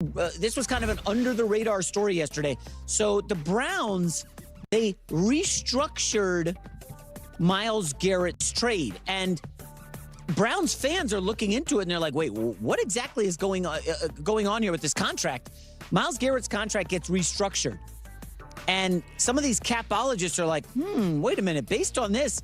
This was kind of an under-the-radar story yesterday. So the Browns, they restructured Myles Garrett's trade, and Browns fans are looking into it, and they're like, wait, what exactly is going on here with this contract? Myles Garrett's contract gets restructured. And some of these capologists are like, wait a minute. Based on this,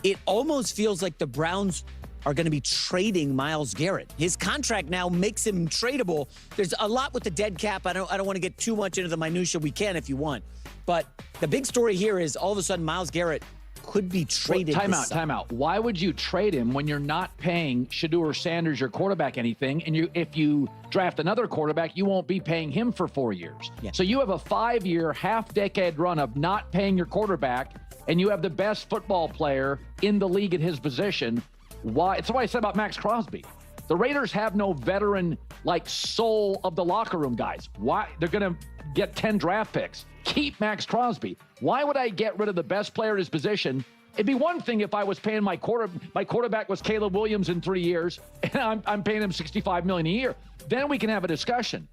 it almost feels like the Browns are going to be trading Myles Garrett. His contract now makes him tradable. There's a lot with the dead cap. I don't want to get too much into the minutia. We can if you want. But the big story here is all of a sudden Myles Garrett could be traded. Well, time out. Why would you trade him when you're not paying Shedeur Sanders, your quarterback, anything? And if you draft another quarterback, you won't be paying him for 4 years. Yeah. So you have a 5-year, half-decade run of not paying your quarterback, and you have the best football player in the league at his position. Why? It's what I said about Max Crosby. The Raiders have no veteran, soul of the locker room guys. Why? They're going to get 10 draft picks. Keep Max Crosby. Why would I get rid of the best player at his position? It'd be one thing if I was paying my quarterback was Caleb Williams in 3 years, and I'm paying him $65 million a year. Then we can have a discussion.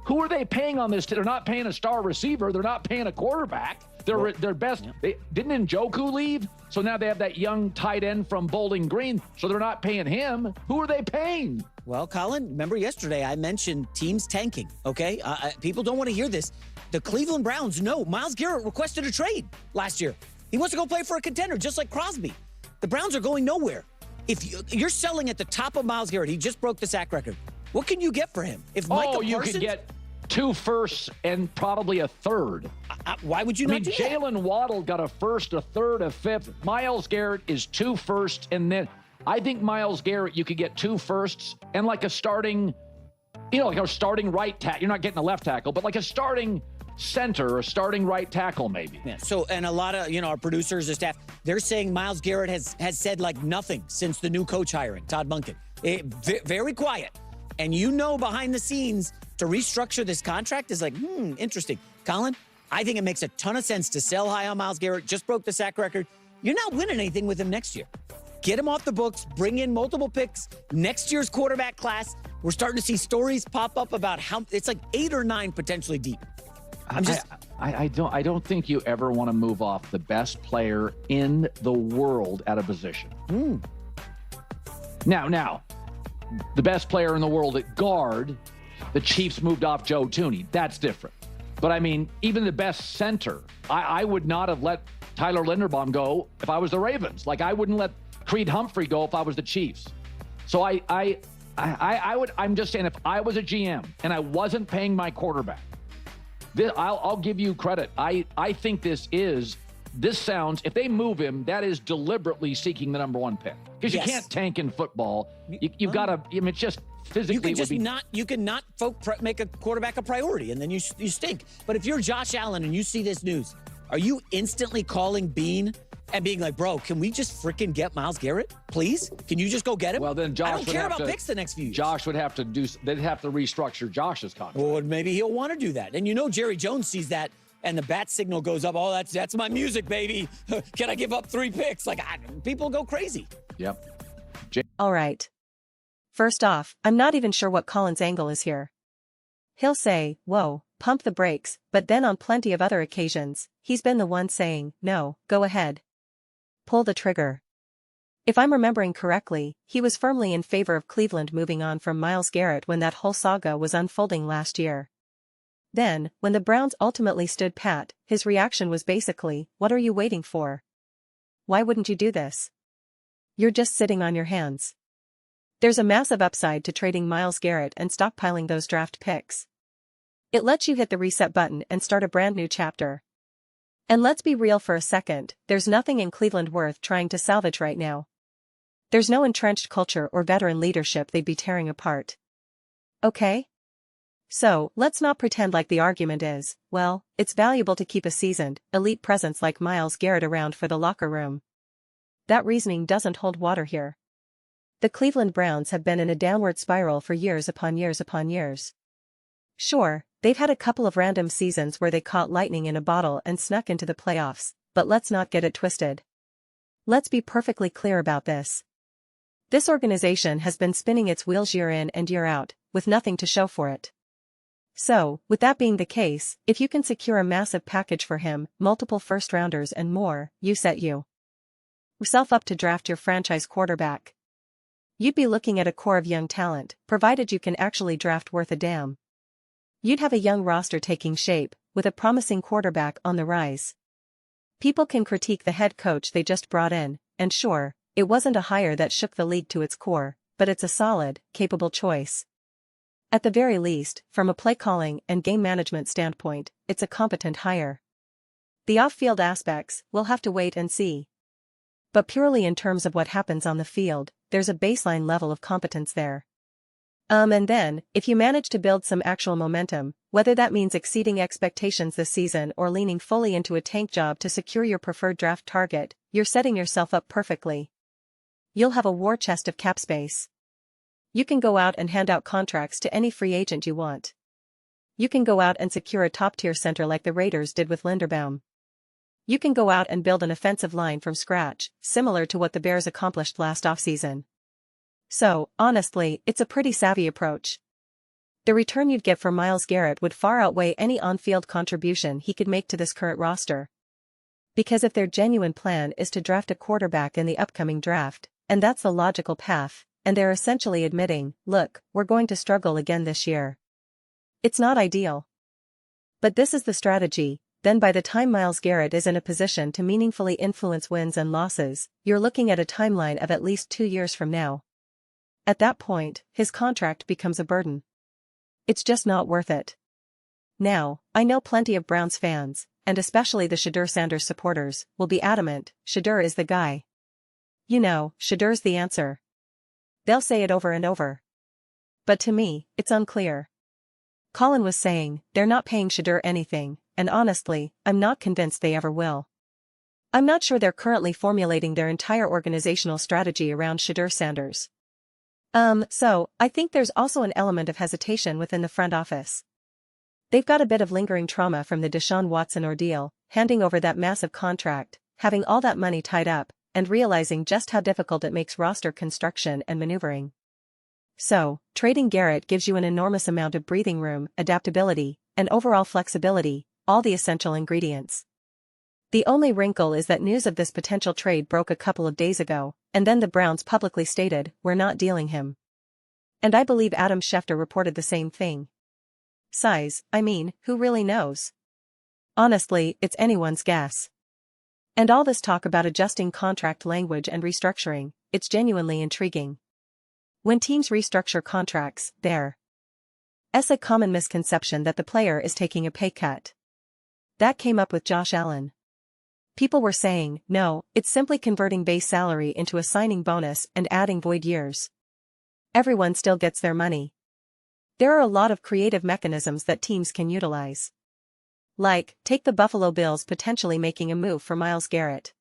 Who are they paying on this? They're not paying a star receiver. They're not paying a quarterback. They're best. Yeah. Didn't Njoku leave? So now they have that young tight end from Bowling Green. So they're not paying him. Who are they paying? Well, Colin, remember yesterday I mentioned teams tanking, okay? People don't want to hear this. The Cleveland Browns know Myles Garrett requested a trade last year. He wants to go play for a contender, just like Crosby. The Browns are going nowhere. If you're selling at the top of Myles Garrett, he just broke the sack record. What can you get for him? If you could get 2 firsts and probably a third. Why would you not do that? Jalen Waddle got a first, a third, a fifth. Myles Garrett is 2 firsts, and then I think Myles Garrett, you could get 2 firsts and a starting, a starting right tackle. You're not getting a left tackle, but a starting center or starting right tackle maybe. Yeah. So, and a lot of, our producers and staff, they're saying Myles Garrett has said nothing since the new coach hiring, Todd Monken. Very quiet. And behind the scenes, to restructure this contract is interesting. Colin, I think it makes a ton of sense to sell high on Myles Garrett. Just broke the sack record. You're not winning anything with him next year. Get him off the books, bring in multiple picks. Next year's quarterback class, we're starting to see stories pop up about how it's 8 or 9 potentially deep. I don't think you ever want to move off the best player in the world at a position. Now, the best player in the world at guard, the Chiefs moved off Joe Thuney. That's different. But even the best center, I would not have let Tyler Linderbaum go if I was the Ravens. I wouldn't let Creed Humphrey go if I was the Chiefs. So I'm just saying, if I was a GM and I wasn't paying my quarterback, I'll give you credit. I think this sounds, if they move him, that is deliberately seeking the number 1 pick. Because you can't tank in football. You've got to, it's just physically. You can not make a quarterback a priority, and then you stink. But if you're Josh Allen and you see this news, are you instantly calling Bean and being like, bro, can we just freaking get Myles Garrett, please? Can you just go get him? Well, then Josh I don't care about picks the next few years. Josh would have to they'd have to restructure Josh's contract. Well, maybe he'll want to do that. And Jerry Jones sees that, and the bat signal goes up. Oh, that's my music, baby. Can I give up 3 picks? People go crazy. Yep. All right. First off, I'm not even sure what Colin's angle is here. He'll say, whoa, pump the brakes, but then on plenty of other occasions, he's been the one saying, no, go ahead. Pull the trigger. If I'm remembering correctly, he was firmly in favor of Cleveland moving on from Myles Garrett when that whole saga was unfolding last year. Then, when the Browns ultimately stood pat, his reaction was basically, what are you waiting for? Why wouldn't you do this? You're just sitting on your hands. There's a massive upside to trading Myles Garrett and stockpiling those draft picks. It lets you hit the reset button and start a brand new chapter. And let's be real for a second, there's nothing in Cleveland worth trying to salvage right now. There's no entrenched culture or veteran leadership they'd be tearing apart. Okay? So, let's not pretend like the argument is, well, it's valuable to keep a seasoned, elite presence like Myles Garrett around for the locker room. That reasoning doesn't hold water here. The Cleveland Browns have been in a downward spiral for years upon years upon years. Sure, they've had a couple of random seasons where they caught lightning in a bottle and snuck into the playoffs, but let's not get it twisted. Let's be perfectly clear about this. This organization has been spinning its wheels year in and year out, with nothing to show for it. So, with that being the case, if you can secure a massive package for him, multiple first-rounders and more, you set yourself up to draft your franchise quarterback. You'd be looking at a core of young talent, provided you can actually draft worth a damn. You'd have a young roster taking shape, with a promising quarterback on the rise. People can critique the head coach they just brought in, and sure, it wasn't a hire that shook the league to its core, but it's a solid, capable choice. At the very least, from a play calling and game management standpoint, it's a competent hire. The off-field aspects, we'll have to wait and see. But purely in terms of what happens on the field, there's a baseline level of competence there. And then, if you manage to build some actual momentum, whether that means exceeding expectations this season or leaning fully into a tank job to secure your preferred draft target, you're setting yourself up perfectly. You'll have a war chest of cap space. You can go out and hand out contracts to any free agent you want. You can go out and secure a top-tier center like the Raiders did with Linderbaum. You can go out and build an offensive line from scratch, similar to what the Bears accomplished last offseason. So, honestly, it's a pretty savvy approach. The return you'd get for Myles Garrett would far outweigh any on-field contribution he could make to this current roster. Because if their genuine plan is to draft a quarterback in the upcoming draft, and that's the logical path, and they're essentially admitting, look, we're going to struggle again this year. It's not ideal. But this is the strategy. Then by the time Myles Garrett is in a position to meaningfully influence wins and losses, you're looking at a timeline of at least 2 years from now. At that point, his contract becomes a burden. It's just not worth it. Now, I know plenty of Browns fans, and especially the Shedeur Sanders supporters, will be adamant, Shedeur is the guy. You know, Shedeur's the answer. They'll say it over and over. But to me, it's unclear. Colin was saying, they're not paying Shedeur anything, and honestly, I'm not convinced they ever will. I'm not sure they're currently formulating their entire organizational strategy around Shedeur Sanders. So, I think there's also an element of hesitation within the front office. They've got a bit of lingering trauma from the Deshaun Watson ordeal, handing over that massive contract, having all that money tied up, and realizing just how difficult it makes roster construction and maneuvering. So, trading Garrett gives you an enormous amount of breathing room, adaptability, and overall flexibility, all the essential ingredients. The only wrinkle is that news of this potential trade broke a couple of days ago, and then the Browns publicly stated, we're not dealing him. And I believe Adam Schefter reported the same thing. Size, I mean, who really knows? Honestly, it's anyone's guess. And all this talk about adjusting contract language and restructuring, it's genuinely intriguing. When teams restructure contracts, there's a common misconception that the player is taking a pay cut. That came up with Josh Allen. People were saying, no, it's simply converting base salary into a signing bonus and adding void years. Everyone still gets their money. There are a lot of creative mechanisms that teams can utilize. Like, take the Buffalo Bills potentially making a move for Myles Garrett.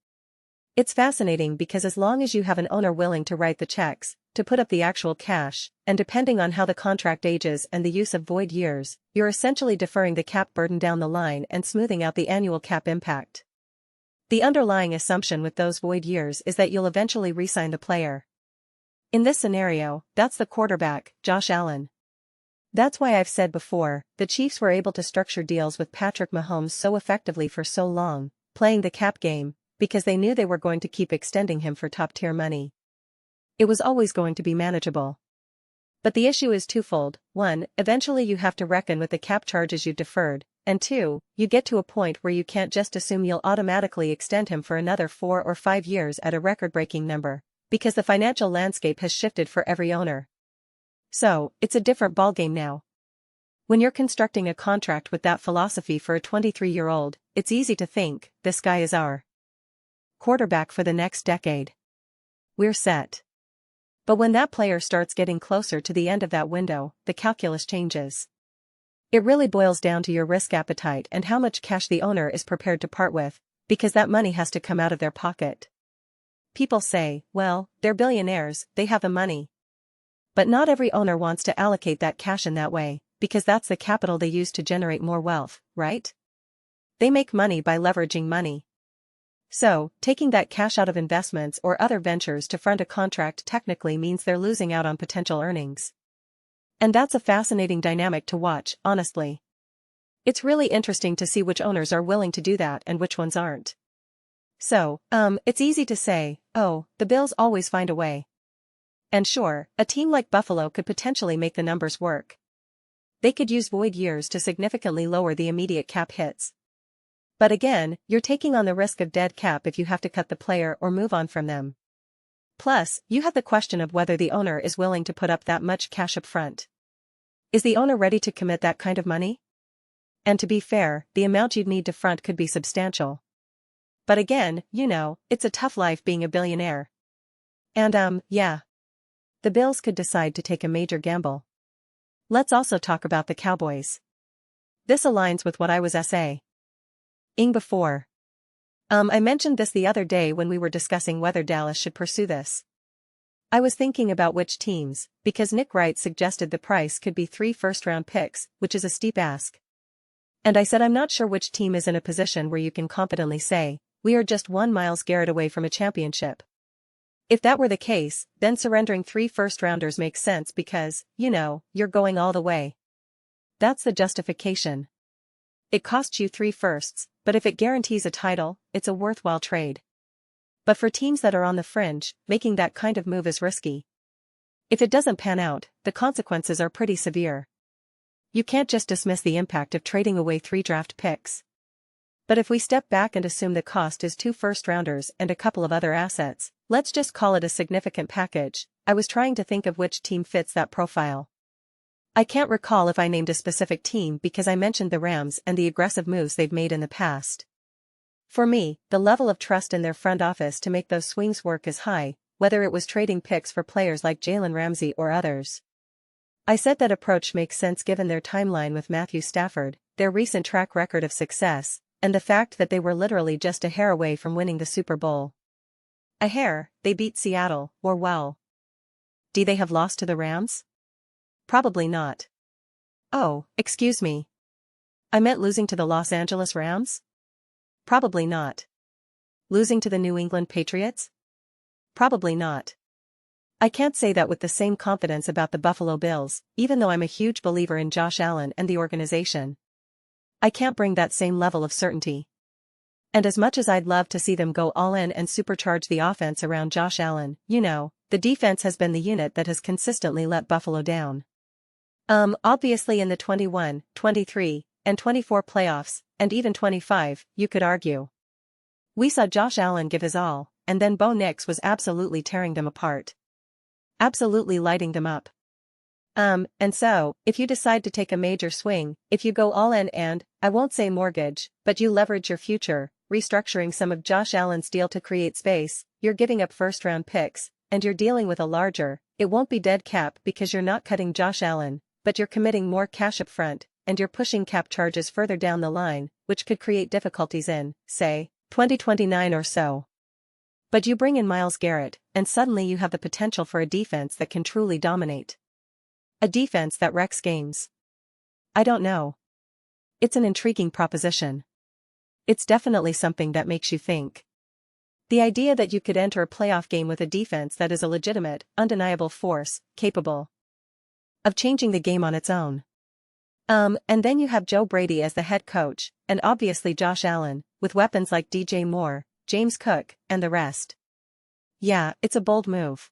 It's fascinating because as long as you have an owner willing to write the checks, to put up the actual cash, and depending on how the contract ages and the use of void years, you're essentially deferring the cap burden down the line and smoothing out the annual cap impact. The underlying assumption with those void years is that you'll eventually re-sign the player. In this scenario, that's the quarterback, Josh Allen. That's why I've said before, the Chiefs were able to structure deals with Patrick Mahomes so effectively for so long, playing the cap game, because they knew they were going to keep extending him for top-tier money. It was always going to be manageable. But the issue is twofold. 1, eventually you have to reckon with the cap charges you've deferred, and 2, you get to a point where you can't just assume you'll automatically extend him for another 4 or 5 years at a record-breaking number, because the financial landscape has shifted for every owner. So, it's a different ballgame now. When you're constructing a contract with that philosophy for a 23-year-old, it's easy to think, this guy is our quarterback for the next decade. We're set. But when that player starts getting closer to the end of that window, the calculus changes. It really boils down to your risk appetite and how much cash the owner is prepared to part with, because that money has to come out of their pocket. People say, well, they're billionaires, they have the money. But not every owner wants to allocate that cash in that way, because that's the capital they use to generate more wealth, right? They make money by leveraging money. So, taking that cash out of investments or other ventures to fund a contract technically means they're losing out on potential earnings. And that's a fascinating dynamic to watch, honestly. It's really interesting to see which owners are willing to do that and which ones aren't. So, it's easy to say, oh, the Bills always find a way. And sure, a team like Buffalo could potentially make the numbers work. They could use void years to significantly lower the immediate cap hits. But again, you're taking on the risk of dead cap if you have to cut the player or move on from them. Plus, you have the question of whether the owner is willing to put up that much cash up front. Is the owner ready to commit that kind of money? And to be fair, the amount you'd need to front could be substantial. But again, it's a tough life being a billionaire. And yeah. The Bills could decide to take a major gamble. Let's also talk about the Cowboys. This aligns with what I was saying before. I mentioned this the other day when we were discussing whether Dallas should pursue this. I was thinking about which teams, because Nick Wright suggested the price could be 3 first-round picks, which is a steep ask. And I said I'm not sure which team is in a position where you can confidently say, we are just one Myles Garrett away from a championship. If that were the case, then surrendering 3 first-rounders makes sense because, you're going all the way. That's the justification. It costs you 3 firsts, but if it guarantees a title, it's a worthwhile trade. But for teams that are on the fringe, making that kind of move is risky. If it doesn't pan out, the consequences are pretty severe. You can't just dismiss the impact of trading away 3 draft picks. But if we step back and assume the cost is 2 first-rounders and a couple of other assets, let's just call it a significant package. I was trying to think of which team fits that profile. I can't recall if I named a specific team because I mentioned the Rams and the aggressive moves they've made in the past. For me, the level of trust in their front office to make those swings work is high, whether it was trading picks for players like Jalen Ramsey or others. I said that approach makes sense given their timeline with Matthew Stafford, their recent track record of success, and the fact that they were literally just a hair away from winning the Super Bowl. A hair, they beat Seattle, or well. Do they have lost to the Rams? Probably not. Oh, excuse me. I meant losing to the Los Angeles Rams? Probably not. Losing to the New England Patriots? Probably not. I can't say that with the same confidence about the Buffalo Bills, even though I'm a huge believer in Josh Allen and the organization. I can't bring that same level of certainty. And as much as I'd love to see them go all in and supercharge the offense around Josh Allen, the defense has been the unit that has consistently let Buffalo down. Obviously in the 21, 23, and 24 playoffs, and even 25, you could argue. We saw Josh Allen give his all, and then Bo Nix was absolutely tearing them apart. Absolutely lighting them up. And so, if you decide to take a major swing, if you go all in and, I won't say mortgage, but you leverage your future, restructuring some of Josh Allen's deal to create space, you're giving up first-round picks, and you're dealing with a larger, it won't be dead cap because you're not cutting Josh Allen, but you're committing more cash up front, and you're pushing cap charges further down the line, which could create difficulties in, say, 2029 or so. But you bring in Myles Garrett, and suddenly you have the potential for a defense that can truly dominate. A defense that wrecks games. I don't know. It's an intriguing proposition. It's definitely something that makes you think. The idea that you could enter a playoff game with a defense that is a legitimate, undeniable force, capable of changing the game on its own. And then you have Joe Brady as the head coach, and obviously Josh Allen, with weapons like DJ Moore, James Cook, and the rest. Yeah, it's a bold move.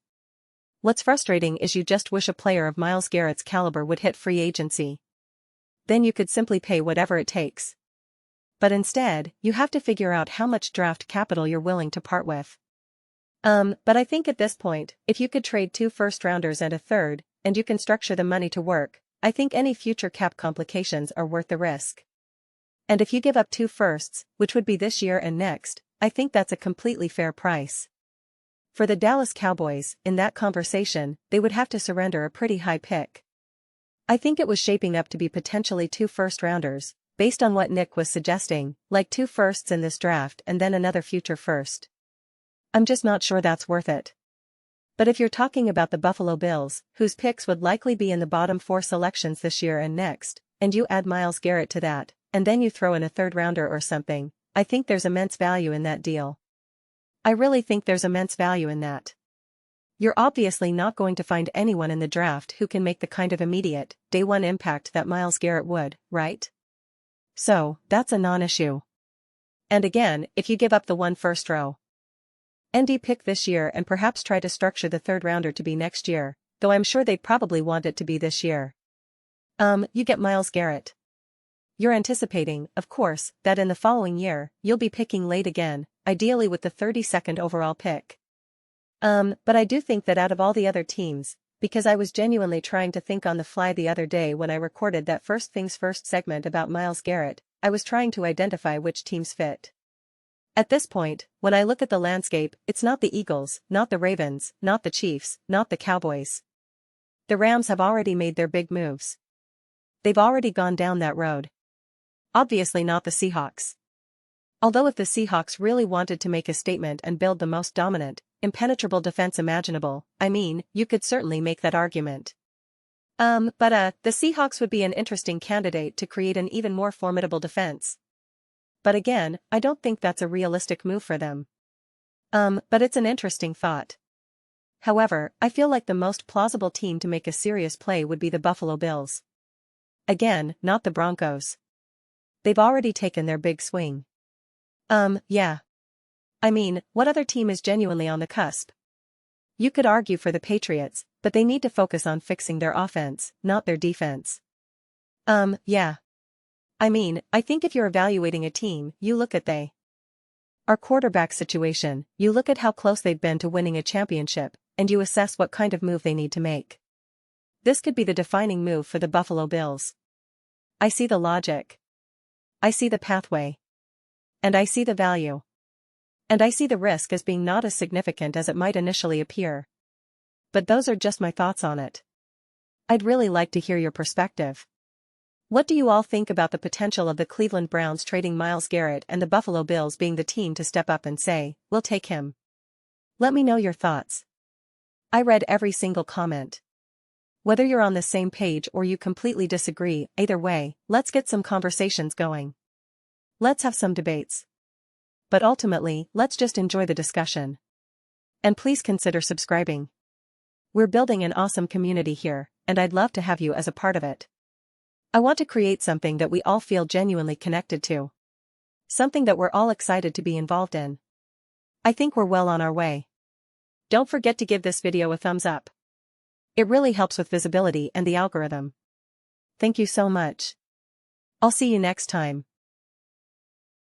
What's frustrating is you just wish a player of Myles Garrett's caliber would hit free agency. Then you could simply pay whatever it takes. But instead, you have to figure out how much draft capital you're willing to part with. But I think at this point, if you could trade 2 first-rounders and a third, and you can structure the money to work, I think any future cap complications are worth the risk. And if you give up 2 firsts, which would be this year and next, I think that's a completely fair price. For the Dallas Cowboys, in that conversation, they would have to surrender a pretty high pick. I think it was shaping up to be potentially 2 first-rounders, based on what Nick was suggesting, like 2 firsts in this draft and then another future first. I'm just not sure that's worth it. But if you're talking about the Buffalo Bills, whose picks would likely be in the bottom 4 selections this year and next, and you add Myles Garrett to that, and then you throw in a third-rounder or something, I think there's immense value in that deal. I really think there's immense value in that. You're obviously not going to find anyone in the draft who can make the kind of immediate, day one impact that Myles Garrett would, right? So, that's a non-issue. And again, if you give up the first row, ND pick this year and perhaps try to structure the third rounder to be next year, though I'm sure they'd probably want it to be this year. You get Myles Garrett. You're anticipating, of course, that in the following year, you'll be picking late again, ideally with the 32nd overall pick. But I do think that out of all the other teams, because I was genuinely trying to think on the fly the other day when I recorded that First Things First segment about Myles Garrett, I was trying to identify which teams fit. At this point, when I look at the landscape, it's not the Eagles, not the Ravens, not the Chiefs, not the Cowboys. The Rams have already made their big moves. They've already gone down that road. Obviously not the Seahawks. Although if the Seahawks really wanted to make a statement and build the most dominant, impenetrable defense imaginable, I mean, you could certainly make that argument. But the Seahawks would be an interesting candidate to create an even more formidable defense. But again, I don't think that's a realistic move for them. But it's an interesting thought. However, I feel like the most plausible team to make a serious play would be the Buffalo Bills. Again, not the Broncos. They've already taken their big swing. Yeah. I mean, what other team is genuinely on the cusp? You could argue for the Patriots, but they need to focus on fixing their offense, not their defense. Yeah. I mean, I think if you're evaluating a team, you look at our quarterback situation, you look at how close they've been to winning a championship, and you assess what kind of move they need to make. This could be the defining move for the Buffalo Bills. I see the logic. I see the pathway. And I see the value. And I see the risk as being not as significant as it might initially appear. But those are just my thoughts on it. I'd really like to hear your perspective. What do you all think about the potential of the Cleveland Browns trading Myles Garrett and the Buffalo Bills being the team to step up and say, "We'll take him"? Let me know your thoughts. I read every single comment. Whether you're on the same page or you completely disagree, either way, let's get some conversations going. Let's have some debates. But ultimately, let's just enjoy the discussion. And please consider subscribing. We're building an awesome community here, and I'd love to have you as a part of it. I want to create something that we all feel genuinely connected to. Something that we're all excited to be involved in. I think we're well on our way. Don't forget to give this video a thumbs up. It really helps with visibility and the algorithm. Thank you so much. I'll see you next time.